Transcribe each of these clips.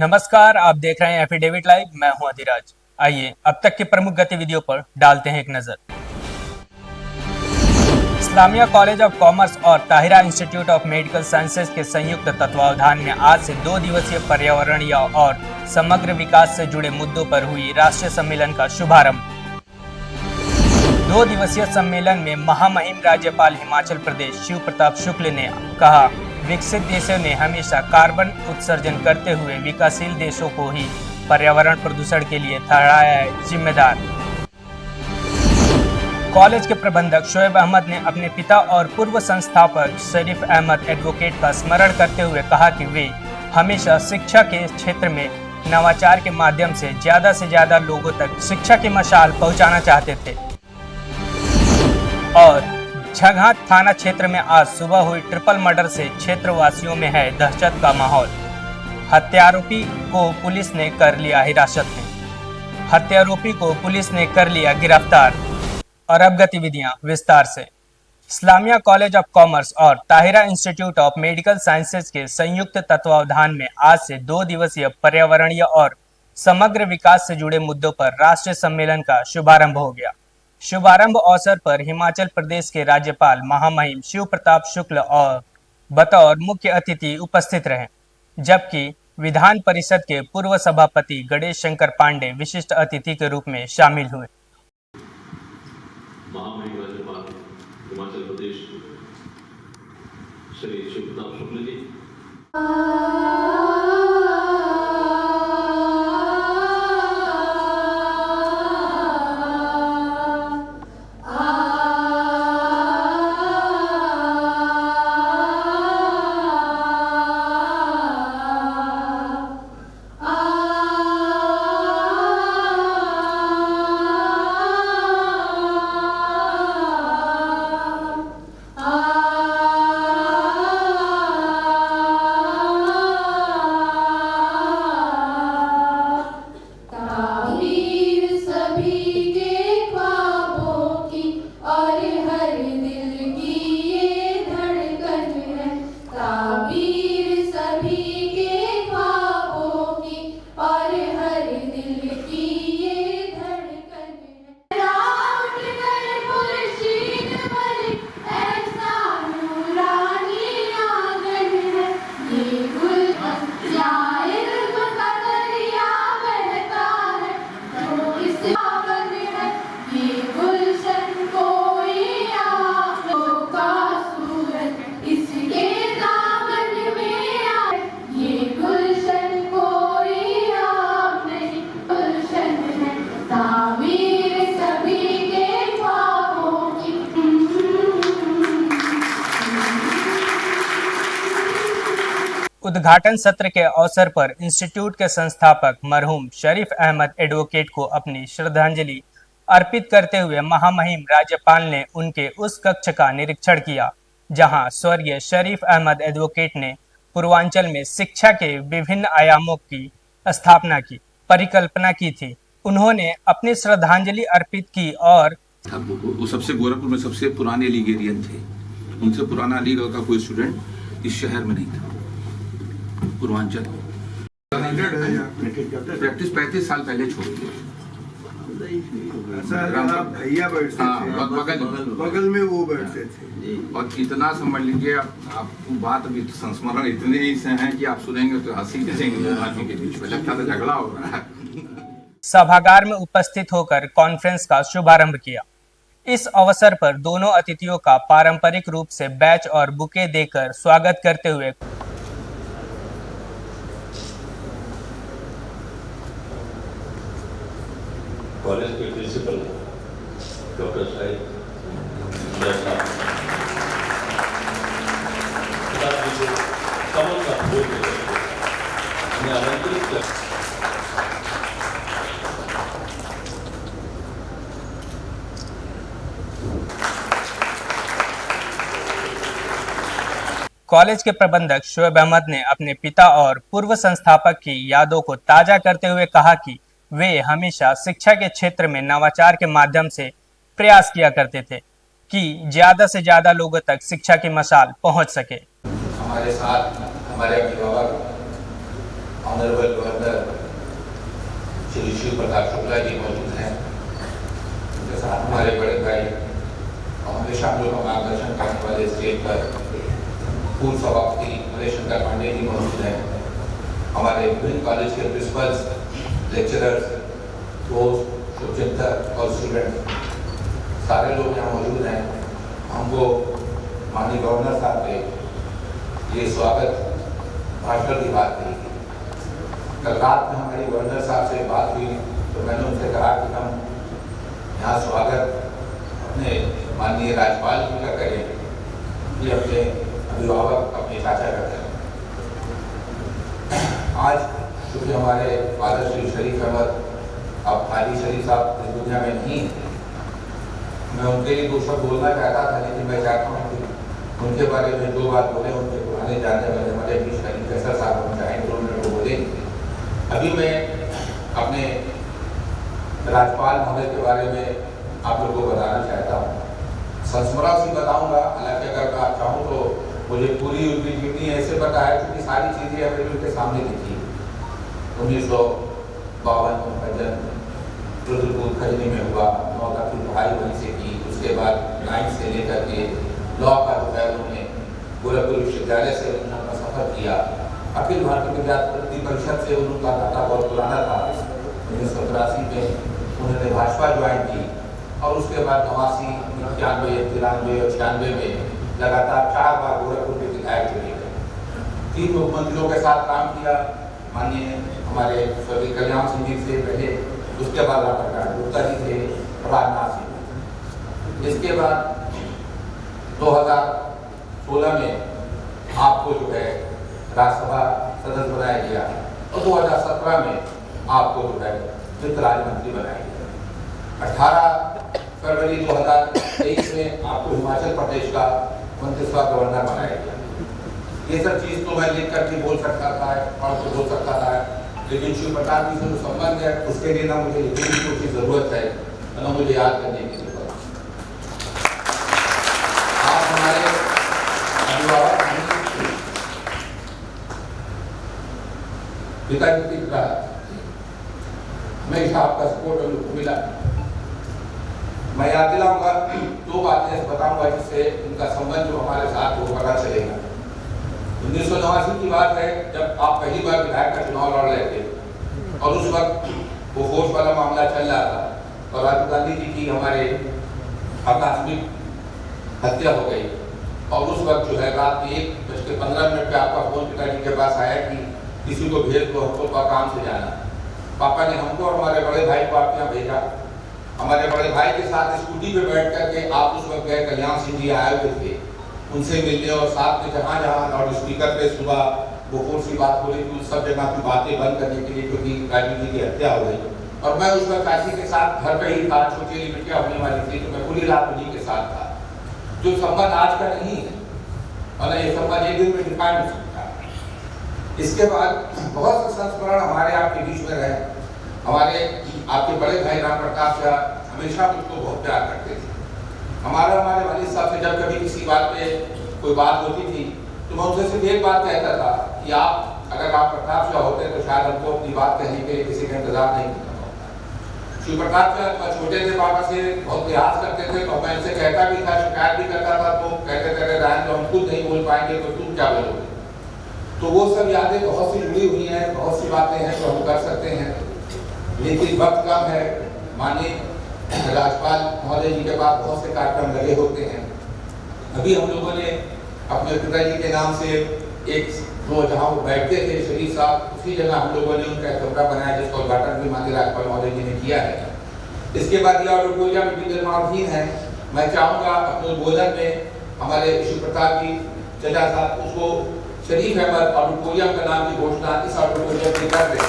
नमस्कार, आप देख रहे हैं एफिडेविट लाइव। मैं हूं अधिराज। आइए अब तक की प्रमुख गतिविधियों पर डालते हैं एक नजर। इस्लामिया कॉलेज ऑफ कॉमर्स और Tahira institute of medical sciences के संयुक्त तत्वावधान में आज से 2 दिवसीय पर्यावरणीय और समग्र विकास से जुड़े मुद्दों पर हुई राष्ट्रीय सम्मेलन का शुभारंभ। 2 दिवसीय सम्मेलन में महामहिम राज्यपाल हिमाचल प्रदेश शिव प्रताप शुक्ल ने कहा, विकसित देशों ने हमेशा कार्बन उत्सर्जन करते हुए विकासशील देशों को ही पर्यावरण प्रदूषण के लिए ठहराया है जिम्मेदार। कॉलेज के प्रबंधक शोएब अहमद ने अपने पिता और पूर्व संस्थापक शरीफ अहमद एडवोकेट का स्मरण करते हुए कहा कि वे हमेशा शिक्षा के क्षेत्र में नवाचार के माध्यम से ज्यादा लोगों तक शिक्षा की मशाल पहुंचाना चाहते थे। और झंगहा थाना क्षेत्र में आज सुबह हुई ट्रिपल मर्डर से क्षेत्रवासियों में है दहशत का माहौल। हत्यारोपी को पुलिस ने कर लिया हिरासत में। हत्यारोपी को पुलिस ने कर लिया गिरफ्तार। और अब गतिविधियां विस्तार से। इस्लामिया कॉलेज ऑफ कॉमर्स और Tahira institute of medical sciences के संयुक्त तत्वावधान में आज से 2 दिवसीय पर्यावरणीय और समग्र विकास से जुड़े मुद्दों पर राष्ट्रीय सम्मेलन का शुभारंभ हो गया। शुभारंभ अवसर पर हिमाचल प्रदेश के राज्यपाल महामहिम शिव प्रताप शुक्ल और बतौर मुख्य अतिथि उपस्थित रहे, जबकि विधान परिषद के पूर्व सभापति गणेश शंकर पांडे विशिष्ट अतिथि के रूप में शामिल हुए। महामहिम राज्यपाल हिमाचल प्रदेश श्री शिव प्रताप शुक्ल जी। उद्घाटन सत्र के अवसर पर इंस्टीट्यूट के संस्थापक मरहूम शरीफ अहमद एडवोकेट को अपनी श्रद्धांजलि अर्पित करते हुए महामहिम राज्यपाल ने उनके उस कक्ष का निरीक्षण किया जहां स्वर्गीय शरीफ अहमद एडवोकेट ने पूर्वांचल में शिक्षा के विभिन्न आयामों की स्थापना की परिकल्पना की थी। उन्होंने अपनी श्रद्धांजलि अर्पित की और वो सबसे गोरखपुर में सबसे पुराने लीगेरियन थे। उनसे पुराना लीग का कोई स्टूडेंट इस शहर में नहीं था। पूर्वांचल प्रैक्टिस 35 साल पहले छोड़ दी। भैया बैठते थे बगल में, वो बैठते थे। और इतना समझ लीजिए आप बात अभी संस्मरण इतने ही से हैं कि आप सुनेंगे तो हंसी आदमी के बीच में लगता था झगड़ा हो रहा है। सभागार में उपस्थित होकर कॉन्फ्रेंस का शुभारंभ किया। इस अवसर पर दोनों अतिथियों का पारंपरिक रूप से बैच और बुके देकर स्वागत करते हुए कॉलेज के प्रिंसिपल डॉक्टर साहिब कमल का फूल आमंत्रित कर कॉलेज के प्रबंधक शोएब अहमद ने अपने पिता और पूर्व संस्थापक की यादों को ताजा करते हुए कहा कि वे हमेशा शिक्षा के क्षेत्र में नवाचार के माध्यम से प्रयास किया करते थे कि ज्यादा से ज्यादा लोगों तक शिक्षा की मशाल पहुंच सके। हमारे साथ हमारे अभिभावक ऑनरेबल गवर्नर श्री शिव प्रताप शुक्ला जी मौजूद हैं, उनके साथ हमारे बड़े भाई और हमेशा हम लोग का मार्गदर्शन करने वाले स्टेज पर पूर्व सभापति हरिशंकर पांडे जी मौजूद हैं, हमारे विभिन्न कॉलेज के प्रिंसिपल्स, लेक्चरर्स, दोस्त, शिक्षक और स्टूडेंट सारे लोग यहाँ मौजूद हैं। हमको माननीय गवर्नर साहब के ये स्वागत भाषण की बात कही थी। कल रात में हमारी गवर्नर साहब से बात हुई तो मैंने उनसे कहा कि हम यहाँ स्वागत अपने माननीय राज्यपाल जी का करें, ये अपने अभिभावक अपने चाचा का करें। आज क्योंकि हमारे फादर श्री शरीफ अहमद अब हाजी शरीफ साहब इस दुनिया में नहीं है, मैं उनके लिए दो शब्द बोलना चाहता था, लेकिन मैं चाहता हूँ कि उनके बारे में दो बात बोले। उनके पुराने जानने वाले हमारे बीच करीम कैसर साहब हम चाहें 2 मिनट को बोले। अभी मैं अपने राज्यपाल महोदय के बारे में आप लोगों को बताना चाहता हूँ। संस्मरण से बताऊँगा, हालांकि अगर मैं चाहूँ तो मुझे पूरी उनकी जीवनी ऐसे पता है क्योंकि सारी चीज़ें हमें उनके सामने दिखी। 1952 में उनका जन्म रुद्रपुर खजनी में हुआ, 9 तक की पढ़ाई वहीं से की। उसके बाद 9 से लेकर के लॉ का जो है उन्होंने गोरखपुर विश्वविद्यालय से उन्होंने सफर किया। अखिल भारतीय विद्यार्थी परिषद से उनका नाता बहुत पुराना था। 1983 में उन्होंने भाजपा ज्वाइन की और उसके बाद 89, 91, 93 और 96 में लगातार 4 बार गोरखपुर के विधायक चुने गए। 3 मुख्यमंत्रियों के साथ काम किया, माननीय हमारे स्वर्गीय कल्याण सिंह जी से पहले, उसके बाद रामप्रकाश गुप्ता जी थे, राजनाथ सिंह। इसके बाद 2016 में आपको जो है राज्यसभा सदस्य बनाया गया और 2017 में आपको जो है वित्त राज्य मंत्री बनाया गया। 18 फरवरी 2023 में आपको हिमाचल प्रदेश का 29वां गवर्नर बनाया गया। ये सब चीज़ तो मैं लिख करके बोल सकता था, पढ़ के बोल सकता था, लेकिन शिव प्रताप जी से जो संबंध है उसके लिए ना मुझे लिखने की कुछ जरूरत है, ना मुझे याद करने की जरूरत है। आप हमारे अभिभावक पिताजी की तरह हमेशा आपका सपोर्ट उनको मिला। मैं याद दिलाऊंगा, 2 बातें बताऊंगा जिससे उनका संबंध जो हमारे साथ वो पता चलेगा। 1989 की बात है जब आप पहली बार विधायक का चुनाव लड़ रहे थे और उस वक्त वो फोर्स वाला मामला चल रहा था और राजीव गांधी जी की हमारे आकस्मिक हत्या हो गई और उस वक्त जो है रात में 1:15 पे आपका फोन पिताजी के पास आया कि किसी को भेज दो, हमको काम से जाना। पापा ने हमको और हमारे बड़े भाई को आपके यहाँ भेजा। हमारे बड़े भाई के साथ स्कूटी पे बैठ करके आप उस वक्त गए, कल्याण सिंह जी आए हुए थे, उनसे मिलने और साथ में जहाँ जहाँ लाउड स्पीकर पे सुबह वो कौन सी बात हो रही थी उस सब जगह की बातें बंद करने के लिए, क्योंकि राजीव जी की हत्या हो गई और मैं उस वक्त काशी के साथ घर पे ही था, छोटी लिमिटिया होने वाली थी, तो मैं पूरी रात उन्हीं के साथ था। जो संबंध आज का नहीं है और ये संबंध एक दिन में डिफाइन हो सकता है। इसके बाद बहुत से संस्मरण हमारे आपके बीच में रहे। हमारे आपके बड़े भाई राम प्रताप शाह हमेशा मुझको बहुत प्यार करते थे। हमारे वालिद साहब से जब कभी किसी बात पे कोई बात होती थी तो मैं उनसे सिर्फ एक बात कहता था कि आप अगर राम प्रताप शाह होते तो शायद हमको अपनी बात कहने के लिए किसी का इंतजार नहीं करना होता। शिव प्रताप शाह छोटे थे, पापा से बहुत प्रयास करते थे तो मैं इनसे कहता भी था, शिकायत भी करता था, तो कहते थे रहने तो हम खुद नहीं बोल पाएंगे तो तुम क्या बोलोगे। तो वो सब यादें बहुत सी जुड़ी हुई हैं, बहुत सी बातें हैं जो हम कर सकते हैं, लेकिन वक्त कम है। माननीय राज्यपाल महोदय जी के पास बहुत से कार्यक्रम लगे होते हैं। अभी हम लोगों ने अपने पिताजी के नाम से एक वो जहाँ वो बैठते थे शरीफ साहब, उसी जगह हम लोगों ने उनका कमरा बनाया जिसका उद्घाटन भी माननीय राज्यपाल महोदय जी ने किया है। इसके बाद यह ऑडिटोरियम भी निर्माणाधीन है। मैं चाहूँगा अपने उद्बोधन में हमारे शिव प्रताप जी चचा साहब उसको शरीफ अहमद ऑडिटोरियम का नाम की घोषणा इस ऑडिटोरियम की कर दें।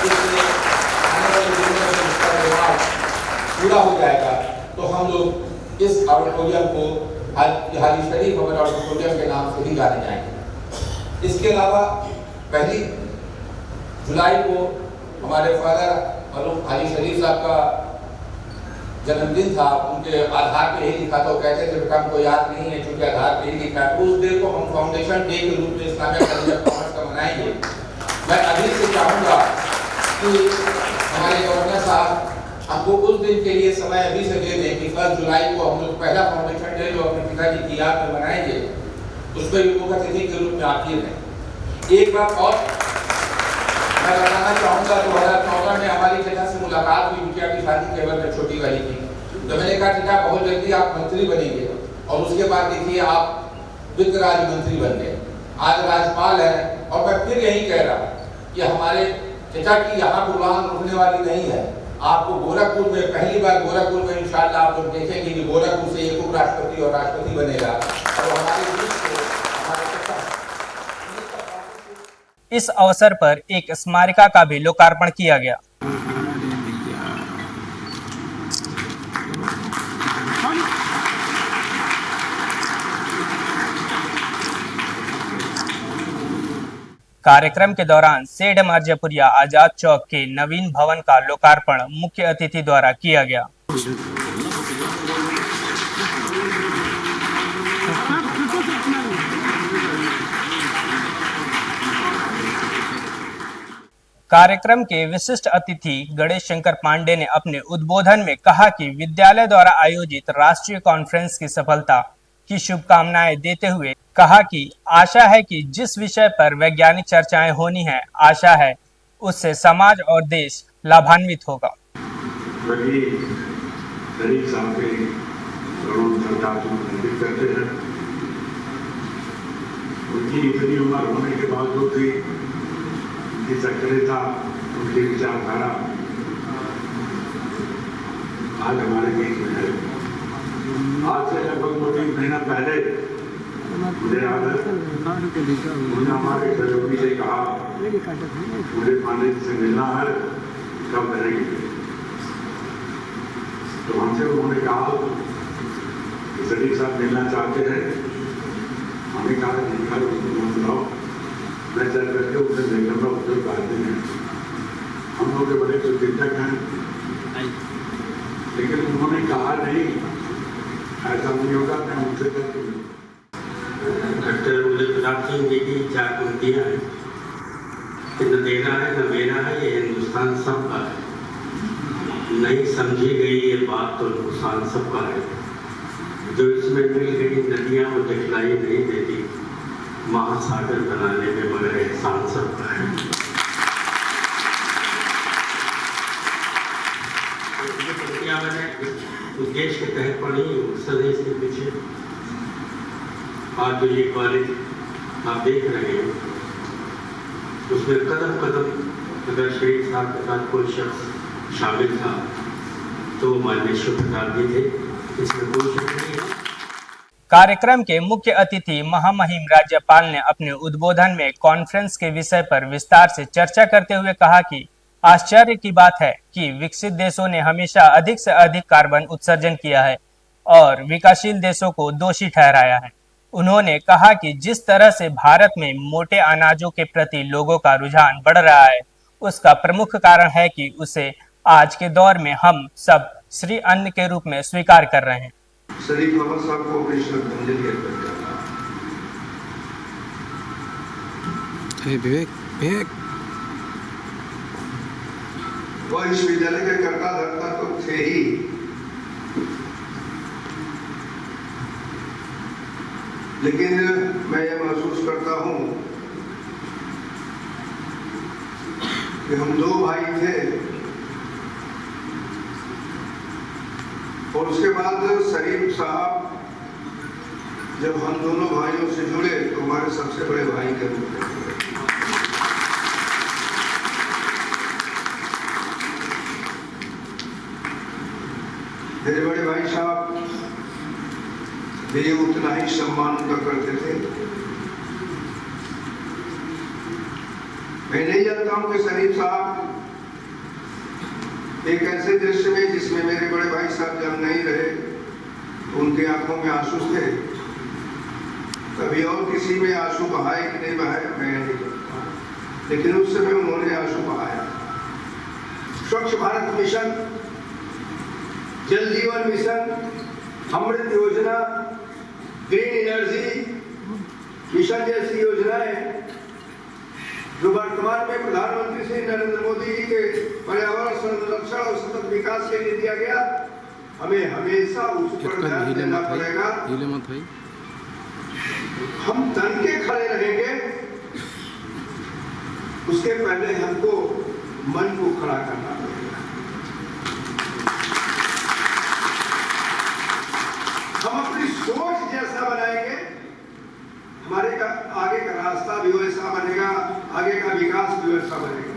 इसलिए आने वाले दिनों में इसका निर्माण पूरा हो जाएगा तो हम लोग इस ऑडिटोरियम को हाजी शरीफ अहमद ऑडिटोरियम के नाम से ही जाने जाएंगे। इसके अलावा 1 जुलाई को हमारे फादर और हाजी शरीफ साहब का जन्मदिन था। उनके आधार पे ही लिखा था, वो कहते थे बेटा हमको याद नहीं है क्योंकि आधार पे ही लिखा है। उस डे को हम फाउंडेशन डे के रूप में इस्लामिया कॉलेज ऑफ कॉमर्स का मनाएंगे मैं अभी से चाहूँगा कि हमारे गवर्नर साहब हमको कुछ दिन के लिए समय अभी से दे दें कि 1 जुलाई को हम लोग पहला फाउंडेशन डे जो अपने पिताजी की याद में मनाएंगे, उसमें भी मुख्य अतिथि के रूप में आप ही रहें। एक बात और मैं बताना चाहूँगा, 2014 में हमारी टीका से मुलाकात हुई, बिटिया की शादी केवल में छोटी वाली की, तो मैंने कहा टीका बहुत जल्दी आप मंत्री बनेंगे, और उसके बाद देखिए आप वित्त राज्य मंत्री बन गए, आज राज्यपाल हैं। और मैं फिर यही कह रहा कि हमारे चचा की यहाँ उड़ान रुकने वाली नहीं है। आपको गोरखपुर में, पहली बार गोरखपुर में इंशाल्लाह आप लोग देखेंगे कि गोरखपुर से एक उपराष्ट्रपति और राष्ट्रपति बनेगा, और हमारे देश को हमारे चचा। इस अवसर पर एक स्मारिका का भी लोकार्पण किया गया। कार्यक्रम के दौरान सेठ मार्जपुरिया आजाद चौक के नवीन भवन का लोकार्पण मुख्य अतिथि द्वारा किया गया। कार्यक्रम के विशिष्ट अतिथि गणेश शंकर पांडे ने अपने उद्बोधन में कहा कि विद्यालय द्वारा आयोजित राष्ट्रीय कॉन्फ्रेंस की सफलता की शुभकामनाएं देते हुए कहा कि आशा है कि जिस विषय पर वैज्ञानिक चर्चाएं होनी है, आशा है उससे समाज और देश लाभान्वित होगा। उनकी इतनी उम्र होने के बावजूद भी उनकी सक्रियता, उनकी विचारधारा आज हमारे बीच में है। आज से लगभग 2-3 महीना पहले मुझे याद है, उन्होंने हमारे सहयोगी से कहा मुझे पांडे जी से मिलना है, कब करेंगे। तो हमसे उन्होंने कहा कि सलीम साहब मिलना चाहते हैं। हमने कहा बताओ, मैं चल करके उसे देखना उसे पाते हैं। हम लोग के बड़े चिंतक हैं, लेकिन उन्होंने कहा नहीं, ऐसा नहीं होगा, मैं उनसे करके डॉक्टर उदय प्रताप सिंह जी की 4 पंक्तियाँ हैं कि न देना है न मेरा है, ये हिंदुस्तान सबका है। नहीं समझी गई ये बात तो नुकसान सबका है। जो इसमें मिल गई नदियाँ वो दिखलाई नहीं देती, महासागर बनाने में मगर एहसान सबका है। ये पंक्तियाँ मैंने उद्देश्य के तहत पढ़ी, स्वदेश के पीछे। आज जो ये कॉलेज आप देख रहे हैं, उसमें कदम कदम अगर शहीद साहब के साथ कोई शख्स शामिल था तो माननीय शिव प्रताप जी थे, इसमें कोई शक नहीं है। कार्यक्रम के मुख्य अतिथि महामहिम राज्यपाल ने अपने उद्बोधन में कॉन्फ्रेंस के विषय पर विस्तार से चर्चा करते हुए कहा कि आश्चर्य की बात है कि विकसित देशों ने हमेशा अधिक से अधिक कार्बन उत्सर्जन किया है और विकासशील देशों को दोषी ठहराया है। उन्होंने कहा कि जिस तरह से भारत में मोटे अनाजों के प्रति लोगों का रुझान बढ़ रहा है, उसका प्रमुख कारण है कि उसे आज के दौर में हम सब श्री अन्न के रूप में स्वीकार कर रहे हैं। शरीफ बाबा साहब को अपनी श्रद्धांजलि अर्पित करना। वह इस विद्यालय के कर्ता धर्ता तो थे ही, लेकिन मैं ये महसूस करता हूं कि हम 2 भाई थे, और उसके बाद शरीफ साहब जब हम दोनों भाइयों से जुड़े तो हमारे सबसे बड़े भाई के रूप में जुड़े। मेरे बड़े भाई साहब भी उतना ही सम्मान उनका करते थे। मैं नहीं जानता हूं कि शरीफ साहब एक ऐसे दृश्य में जिसमें मेरे बड़े भाई साहब जब नहीं रहे तो उनके आंखों में आंसू थे, कभी और किसी में आंसू बहाए कि नहीं बहाए मैं नहीं जानता, लेकिन उस समय उन्होंने आंसू बहाया। स्वच्छ भारत मिशन, जल जीवन मिशन, अमृत योजना, ग्रीन एनर्जी मिशन जैसी योजनाएं जो वर्तमान में प्रधानमंत्री श्री नरेंद्र मोदी जी के पर्यावरण संरक्षण और सतत विकास के लिए दिया गया, हमें हमेशा उस पर ध्यान देना पड़ेगा। हम तन के खड़े रहेंगे, उसके पहले हमको मन को खड़ा करना पड़ेगा। हम अपनी सोच जैसा बनाएंगे, हमारे का आगे का रास्ता भी वैसा बनेगा, आगे का विकास भी वैसा बनेगा।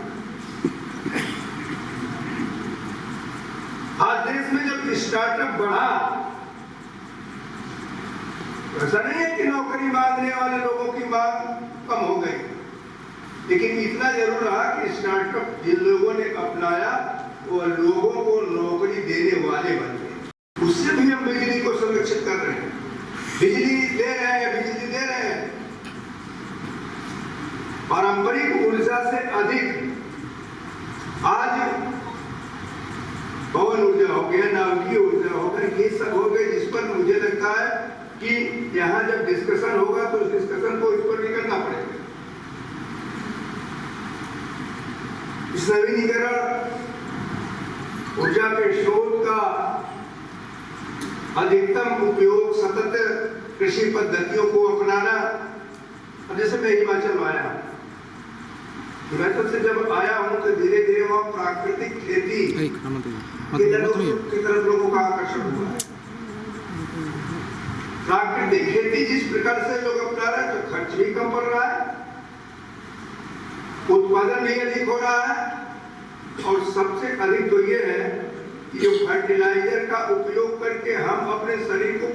आज देश में जब स्टार्टअप बढ़ा, ऐसा नहीं है कि नौकरी मांगने वाले लोगों की मांग कम हो गई, लेकिन इतना जरूर रहा कि स्टार्टअप जिन लोगों ने अपनाया वो लोगों को नौकरी देने वाले बन गए। उससे भी हम बिजली को संरक्षित कर रहे हैं, बिजली दे रहे हैं, बिजली दे रहे हैं। पारंपरिक ऊर्जा से अधिक आज पवन ऊर्जा हो गया, नाभिकीय ऊर्जा हो गया, ये सब हो गए, जिस पर मुझे लगता है कि यहाँ जब डिस्कशन होगा तो उस डिस्कशन को इस पर भी करना पड़ेगा। इस नवीनीकरण ऊर्जा के स्रोत का अधिकतम उपयोग, सतत कृषि पद्धतियों को अपनाना। अब जैसे मैं हिमाचल आया, हिमाचल से जब आया हूं तो धीरे धीरे वहाँ प्राकृतिक खेती की तरफ लोगों का आकर्षण हुआ है। प्राकृतिक खेती जिस प्रकार से लोग अपना रहे हैं तो खर्च भी कम पड़ रहा है, उत्पादन भी अधिक हो रहा है, और सबसे अधिक तो ये है कि जो फर्टिलाइजर का उपयोग करके हम अपने शरीर को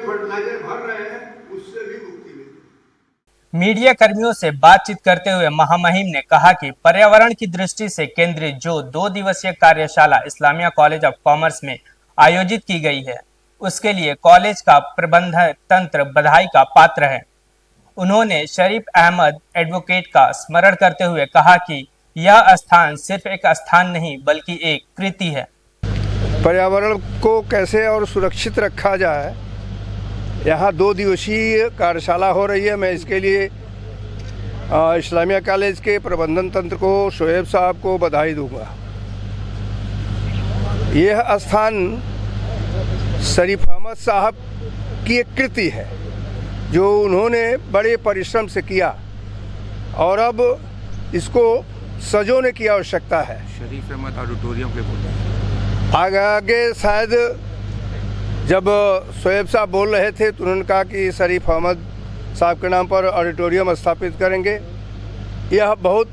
फर्टिलाइजर भर रहे हैं, उससे भी मुक्ति मिलती। मीडिया कर्मियों से बातचीत करते हुए महामहिम ने कहा कि पर्यावरण की दृष्टि से केंद्रित जो 2 दिवसीय कार्यशाला इस्लामिया कॉलेज ऑफ कॉमर्स में आयोजित की गई है, उसके लिए कॉलेज का प्रबंधन तंत्र बधाई का पात्र है। उन्होंने शरीफ अहमद एडवोकेट का स्मरण करते हुए कहा कि यह स्थान सिर्फ एक स्थान नहीं बल्कि एक कृति है। पर्यावरण को कैसे और सुरक्षित रखा जाए, यहाँ 2 दिवसीय कार्यशाला हो रही है। मैं इसके लिए इस्लामिया कॉलेज के प्रबंधन तंत्र को, शोएब साहब को बधाई दूंगा। यह स्थान शरीफ अहमद साहब की एक कृति है जो उन्होंने बड़े परिश्रम से किया, और अब इसको सजोने की आवश्यकता है। शरीफ अहमद ऑडिटोरियम के बोल आगे शायद जब शोएब साहब बोल रहे थे तो उन्होंने कहा कि शरीफ अहमद साहब के नाम पर ऑडिटोरियम स्थापित करेंगे। यह बहुत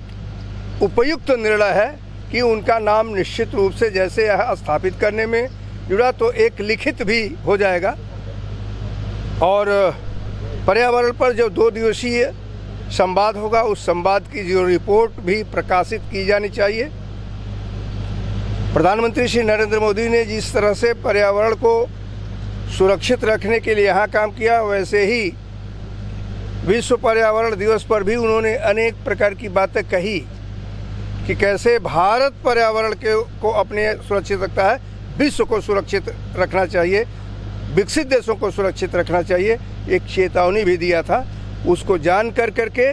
उपयुक्त निर्णय है कि उनका नाम निश्चित रूप से जैसे यह स्थापित करने में जुड़ा तो एक लिखित भी हो जाएगा, और पर्यावरण पर जो 2 दिवसीय संवाद होगा उस संवाद की जो रिपोर्ट भी प्रकाशित की जानी चाहिए। प्रधानमंत्री श्री नरेंद्र मोदी ने जिस तरह से पर्यावरण को सुरक्षित रखने के लिए यहाँ काम किया, वैसे ही विश्व पर्यावरण दिवस पर भी उन्होंने अनेक प्रकार की बातें कही कि कैसे भारत पर्यावरण को अपने सुरक्षित रखता है, विश्व को सुरक्षित रखना चाहिए, विकसित देशों को सुरक्षित रखना चाहिए। एक चेतावनी भी दिया था, उसको जान करके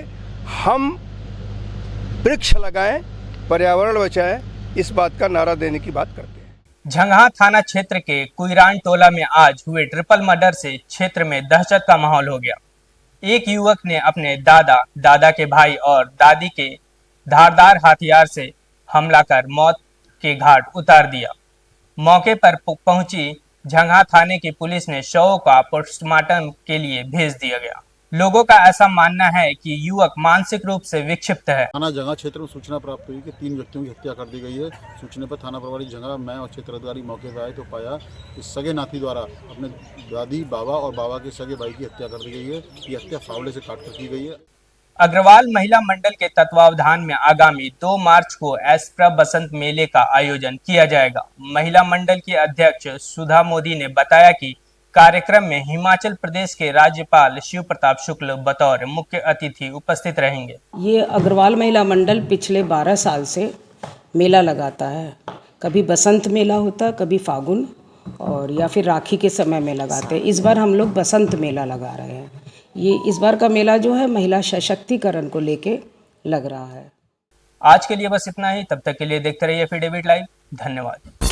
हम वृक्ष लगाएं, पर्यावरण बचाएं, इस बात का नारा देने की बात करते हैं। झंगहा थाना क्षेत्र के कुइरान टोला में आज हुए ट्रिपल मर्डर से क्षेत्र में दहशत का माहौल हो गया। एक युवक ने अपने दादा के भाई और दादी के धारदार हथियार से हमला कर मौत के घाट उतार दिया। मौके पर पहुंची झंगहा थाने की पुलिस ने शवों का पोस्टमार्टम के लिए भेज दिया गया। लोगों का ऐसा मानना है कि युवक मानसिक रूप से विक्षिप्त है। थाना जंगा क्षेत्र में सूचना प्राप्त हुई कि 3 व्यक्तियों की हत्या कर दी गई है। सूचना पर थाना प्रभारी जंगा, मैं और क्षेत्र अधिकारी मौके पर आए तो पाया कि सगे नाती द्वारा अपने दादी, बाबा और बाबा के सगे भाई की हत्या कर दी गई है। ये हत्या फावड़े से काट कर की गई है। अग्रवाल महिला मंडल के तत्वावधान में आगामी 2 मार्च को एस्प्रा बसंत मेले का आयोजन किया जाएगा। महिला मंडल की अध्यक्ष सुधा मोदी ने बताया कि कार्यक्रम में हिमाचल प्रदेश के राज्यपाल शिव प्रताप शुक्ल बतौर मुख्य अतिथि उपस्थित रहेंगे। ये अग्रवाल महिला मंडल पिछले 12 साल से मेला लगाता है। कभी बसंत मेला होता, कभी फागुन और या फिर राखी के समय में लगाते हैं। इस बार हम लोग बसंत मेला लगा रहे हैं। ये इस बार का मेला जो है महिला सशक्तिकरण को लेके लग रहा है। आज के लिए बस इतना ही। तब तक के लिए देखते रहिए एफिडेविट लाइव। धन्यवाद।